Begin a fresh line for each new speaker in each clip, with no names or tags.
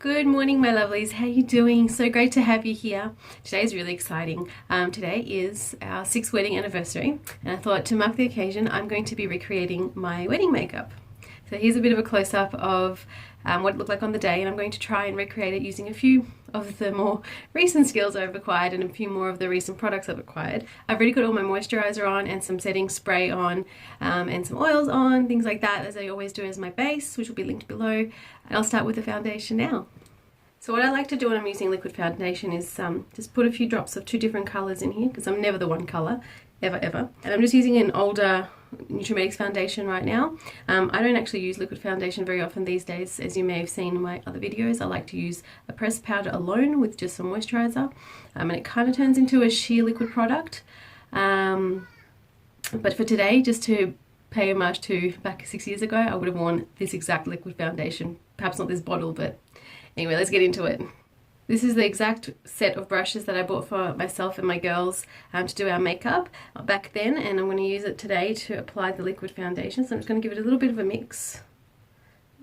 Good morning, my lovelies. How you doing? So great to have you here. Today is really exciting. Today is our 6th wedding anniversary, and I thought to mark the occasion, I'm going to be recreating my wedding makeup. So here's a bit of a close-up of what it looked like on the day, and I'm going to try and recreate it using a few of the more recent skills I've acquired and a few more of the recent products I've acquired. I've already got all my moisturizer on and some setting spray on and some oils on, things like that, as I always do as my base, which will be linked below. And I'll start with the foundation now. So what I like to do when I'm using liquid foundation is just put a few drops of 2 different colours in here, because I'm never the one colour, ever. And I'm just using an older Nutrimetics foundation right now. I don't actually use liquid foundation very often these days, as you may have seen in my other videos. I like to use a pressed powder alone with just some moisturiser, and it kind of turns into a sheer liquid product. But for today, just to pay homage to back 6 years ago, I would have worn this exact liquid foundation. Perhaps not this bottle, but anyway, let's get into it. This is the exact set of brushes that I bought for myself and my girls to do our makeup back then, and I'm going to use it today to apply the liquid foundation. So I'm just going to give it a little bit of a mix.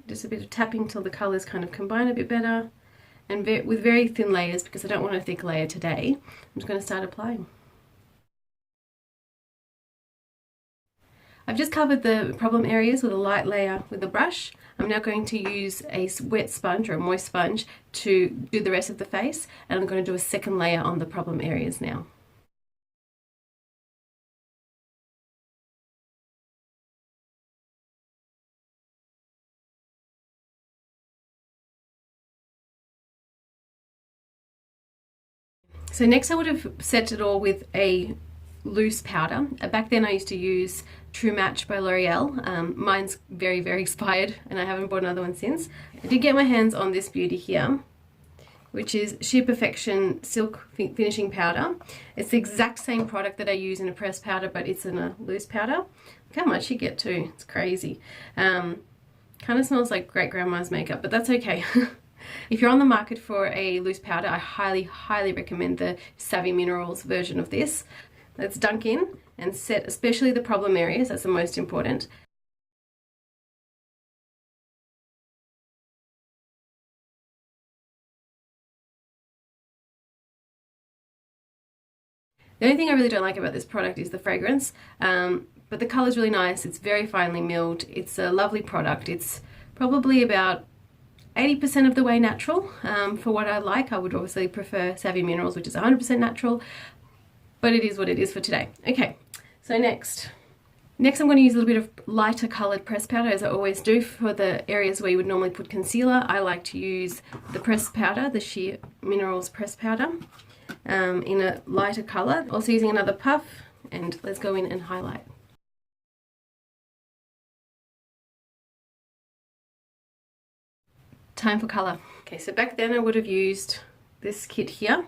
Just a bit of tapping till the colours kind of combine a bit better, and with very thin layers, because I don't want a thick layer today. I'm just going to start applying. I've just covered the problem areas with a light layer with the brush. I'm now going to use a wet sponge or a moist sponge to do the rest of the face, and I'm going to do a second layer on the problem areas now. So next I would have set it all with a loose powder. Back then I used to use True Match by L'Oreal. Mine's very expired and I haven't bought another one since. I did get my hands on this beauty here, which is Sheer Perfection Silk Finishing Powder. It's the exact same product that I use in a pressed powder, but it's in a loose powder. Look how much you get too. It's crazy. Kind of smells like great grandma's makeup, but that's okay. If you're on the market for a loose powder, I highly recommend the Savvy Minerals version of this. Let's dunk in and set especially the problem areas. That's the most important. The only thing I really don't like about this product is the fragrance, but the color is really nice. It's very finely milled. It's a lovely product. It's probably about 80% of the way natural for what I like. I would obviously prefer Savvy Minerals, which is 100% natural, but it is what it is for today. Okay, so next I'm going to use a little bit of lighter coloured pressed powder, as I always do for the areas where you would normally put concealer. I like to use the pressed powder, the Sheer Minerals pressed powder, in a lighter colour. Also using another puff, and let's go in and highlight. Time for colour. Okay, so back then I would have used this kit here,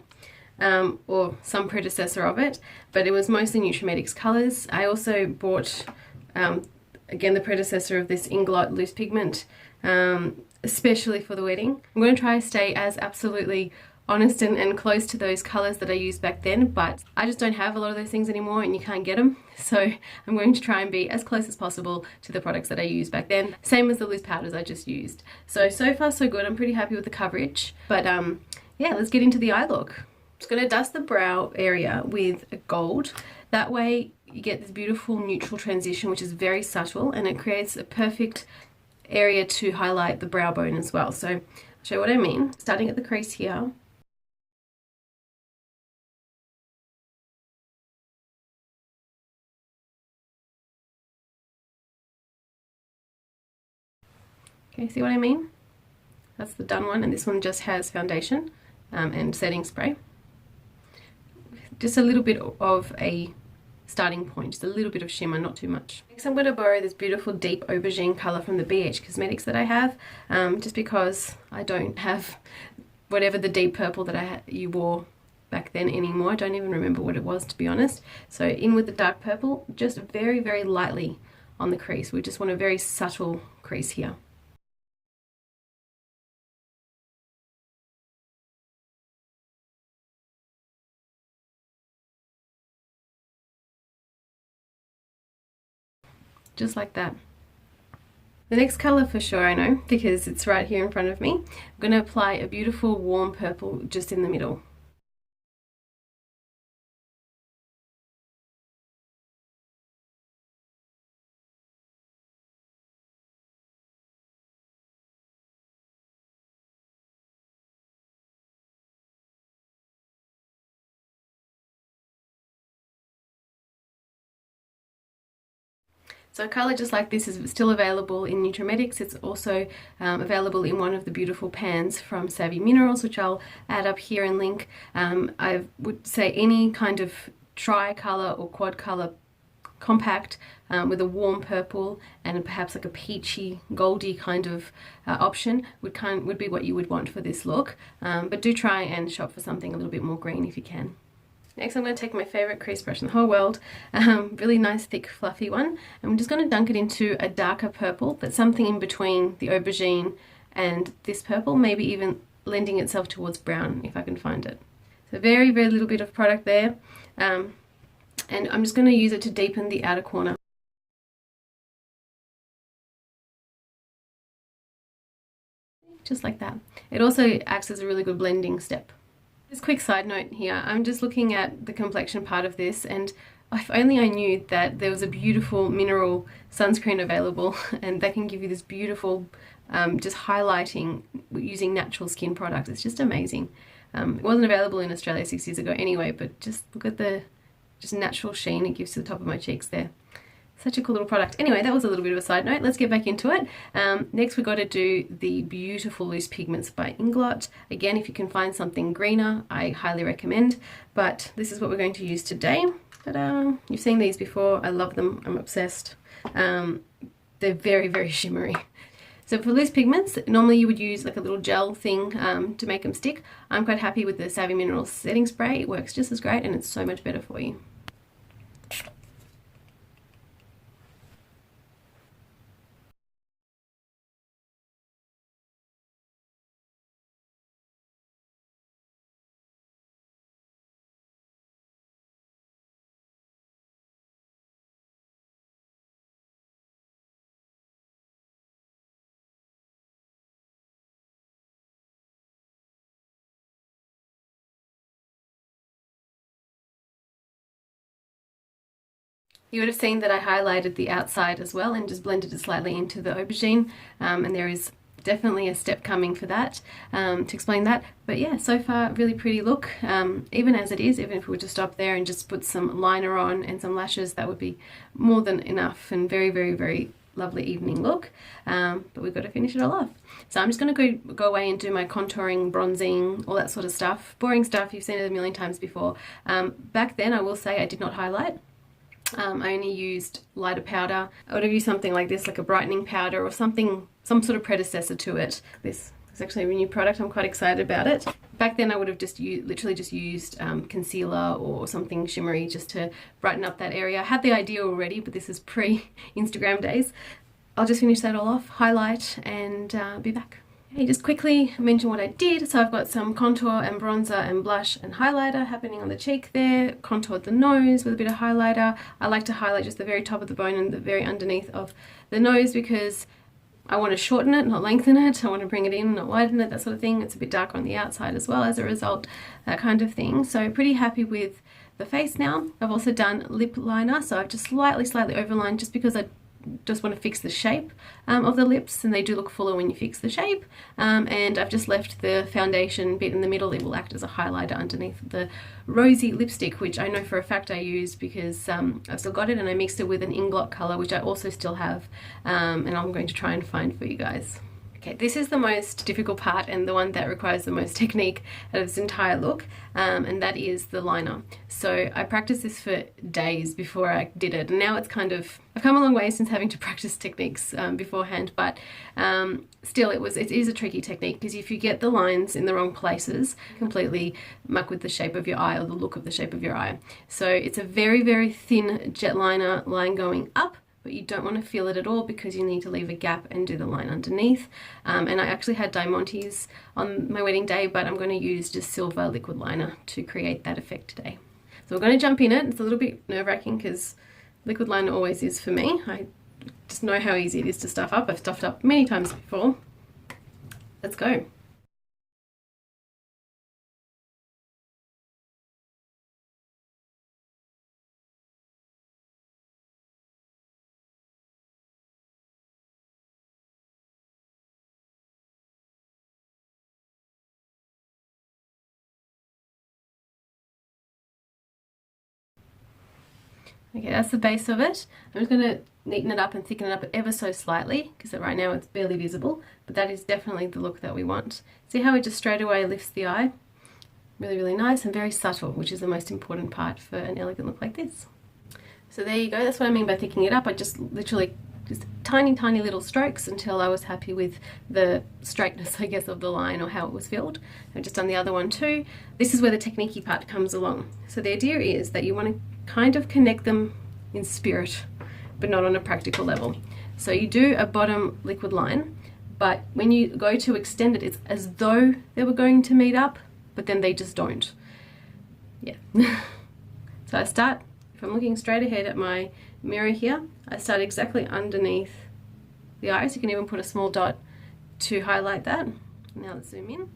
or some predecessor of it, but it was mostly Nutrimetics colours. I also bought, again, the predecessor of this Inglot loose pigment, especially for the wedding. I'm going to try to stay as absolutely honest and close to those colours that I used back then, but I just don't have a lot of those things anymore and you can't get them, so I'm going to try and be as close as possible to the products that I used back then, same as the loose powders I just used. So far so good. I'm pretty happy with the coverage, but yeah, let's get into the eye look. I'm just going to dust the brow area with a gold. That way you get this beautiful neutral transition, which is very subtle, and it creates a perfect area to highlight the brow bone as well. So I'll show you what I mean. Starting at the crease here. Okay, see what I mean? That's the done one, and this one just has foundation and setting spray. Just a little bit of a starting point, just a little bit of shimmer, not too much. Next I'm going to borrow this beautiful deep aubergine colour from the BH Cosmetics that I have, just because I don't have whatever the deep purple that you wore back then anymore. I don't even remember what it was, to be honest. So in with the dark purple, just very lightly on the crease. We just want a very subtle crease here. Just like that. The next colour for sure I know, because it's right here in front of me. I'm going to apply a beautiful warm purple just in the middle. So a colour just like this is still available in Nutrimetics. It's also available in one of the beautiful pans from Savvy Minerals, which I'll add up here and link. I would say any kind of tri-colour or quad-colour compact with a warm purple and perhaps like a peachy, goldy kind of option would be what you would want for this look. But do try and shop for something a little bit more green if you can. Next I'm going to take my favourite crease brush in the whole world, really nice thick fluffy one, and I'm just going to dunk it into a darker purple, but something in between the aubergine and this purple, maybe even lending itself towards brown if I can find it. So very, very little bit of product there, and I'm just going to use it to deepen the outer corner. Just like that. It also acts as a really good blending step. Just a quick side note here, I'm just looking at the complexion part of this, and if only I knew that there was a beautiful mineral sunscreen available and that can give you this beautiful just highlighting using natural skin products. It's just amazing. It wasn't available in Australia 6 years ago anyway, but just look at the just natural sheen it gives to the top of my cheeks there. Such a cool little product. Anyway, that was a little bit of a side note. Let's get back into it. Next we've got to do the beautiful loose pigments by Inglot. Again, if you can find something greener, I highly recommend, but this is what we're going to use today. Ta-da! You've seen these before. I love them. I'm obsessed. They're very, very shimmery. So for loose pigments, normally you would use like a little gel thing to make them stick. I'm quite happy with the Savvy Minerals setting spray. It works just as great and it's so much better for you. You would have seen that I highlighted the outside as well and just blended it slightly into the aubergine, and there is definitely a step coming for that to explain that. But yeah, so far really pretty look, even as it is. Even if we were to stop there and just put some liner on and some lashes, that would be more than enough and very, very, very lovely evening look. But we've got to finish it all off. So I'm just going to go away and do my contouring, bronzing, all that sort of stuff. Boring stuff, you've seen it a million times before. Back then I will say I did not highlight. I only used lighter powder. I would have used something like this, like a brightening powder or something, some sort of predecessor to it. This is actually a new product. I'm quite excited about it. Back then I would have just literally just used concealer or something shimmery just to brighten up that area. I had the idea already, but this is pre-Instagram days. I'll just finish that all off, highlight, and be back. Okay, just quickly mention what I did. So I've got some contour and bronzer and blush and highlighter happening on the cheek there. Contoured the nose with a bit of highlighter. I like to highlight just the very top of the bone and the very underneath of the nose because I want to shorten it, not lengthen it. I want to bring it in, not widen it, that sort of thing. It's a bit darker on the outside as well as a result, that kind of thing. So pretty happy with the face now. I've also done lip liner, so I've just slightly overlined just because I just want to fix the shape of the lips, and they do look fuller when you fix the shape, and I've just left the foundation bit in the middle. It will act as a highlighter underneath the rosy lipstick, which I know for a fact I used because I've still got it, and I mixed it with an Inglot colour which I also still have, and I'm going to try and find for you guys. Okay, this is the most difficult part and the one that requires the most technique out of this entire look, and that is the liner. So I practiced this for days before I did it, and now it's kind of, I've come a long way since having to practice techniques beforehand, but still it is a tricky technique because if you get the lines in the wrong places, completely muck with the shape of your eye or the look of the shape of your eye. So it's a very, very thin jet liner line going up, but you don't want to feel it at all because you need to leave a gap and do the line underneath. And I actually had diamantes on my wedding day, but I'm going to use just silver liquid liner to create that effect today. So we're going to jump in it. It's a little bit nerve-wracking because liquid liner always is for me. I just know how easy it is to stuff up. I've stuffed up many times before. Let's go. Okay, that's the base of it. I'm just going to neaten it up and thicken it up ever so slightly, because right now it's barely visible, but that is definitely the look that we want. See how it just straight away lifts the eye? Really, really nice and very subtle, which is the most important part for an elegant look like this. So there you go, that's what I mean by thickening it up. I just literally just tiny, tiny little strokes until I was happy with the straightness, I guess, of the line or how it was filled. I've just done the other one too. This is where the technique-y part comes along. So the idea is that you want to kind of connect them in spirit, but not on a practical level. So you do a bottom liquid line, but when you go to extend it, it's as though they were going to meet up, but then they just don't. Yeah. So I start, if I'm looking straight ahead at my mirror here, I start exactly underneath the iris. You can even put a small dot to highlight that. Now let's zoom in.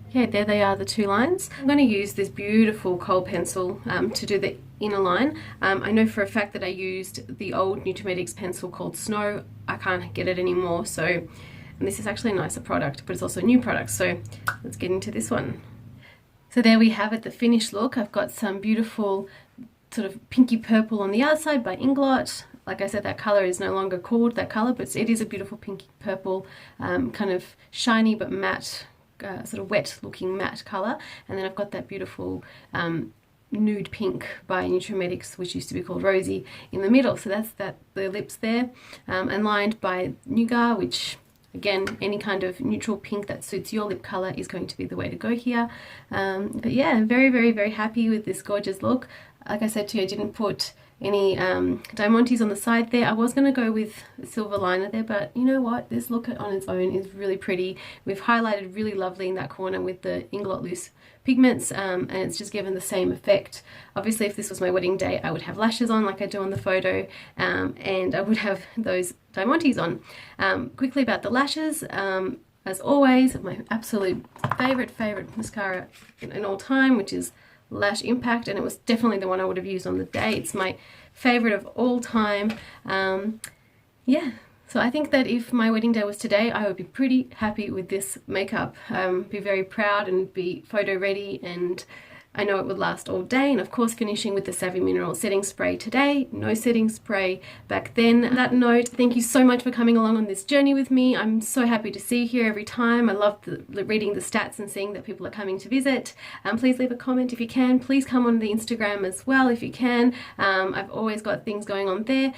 Okay, there they are, the two lines. I'm going to use this beautiful kohl pencil to do the inner line. I know for a fact that I used the old Nutrimetics pencil called Snow. I can't get it anymore, so, and this is actually a nicer product, but it's also a new product, so let's get into this one. So there we have it, the finished look. I've got some beautiful sort of pinky purple on the outside by Inglot. Like I said, that color is no longer called that color, but it is a beautiful pinky purple, kind of shiny but matte, sort of wet looking matte color. And then I've got that beautiful nude pink by Nutrimetics, which used to be called Rosy, in the middle. So that's the lips there, and lined by Nougat, which again, any kind of neutral pink that suits your lip color is going to be the way to go here. But yeah, I'm very, very, very happy with this gorgeous look. Like I said to you, I didn't put any diamantes on the side there. I was going to go with a silver liner there, but you know what, this look on its own is really pretty. We've highlighted really lovely in that corner with the Inglot loose pigments, and it's just given the same effect. Obviously, if this was my wedding day, I would have lashes on like I do on the photo, and I would have those diamantes on. Quickly about the lashes, as always, my absolute favorite mascara in all time, which is Lash Impact, and it was definitely the one I would have used on the day. It's my favorite of all time. Yeah, so I think that if my wedding day was today, I would be pretty happy with this makeup. Be very proud and be photo ready, and I know it would last all day. And of course, finishing with the Savvy Mineral setting spray today, no setting spray back then. On that note, thank you so much for coming along on this journey with me. I'm so happy to see you here every time. I love reading the stats and seeing that people are coming to visit. Please leave a comment if you can. Please come on the Instagram as well if you can. I've always got things going on there.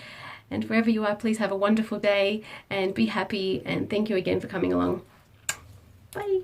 And wherever you are, please have a wonderful day and be happy. And thank you again for coming along. Bye.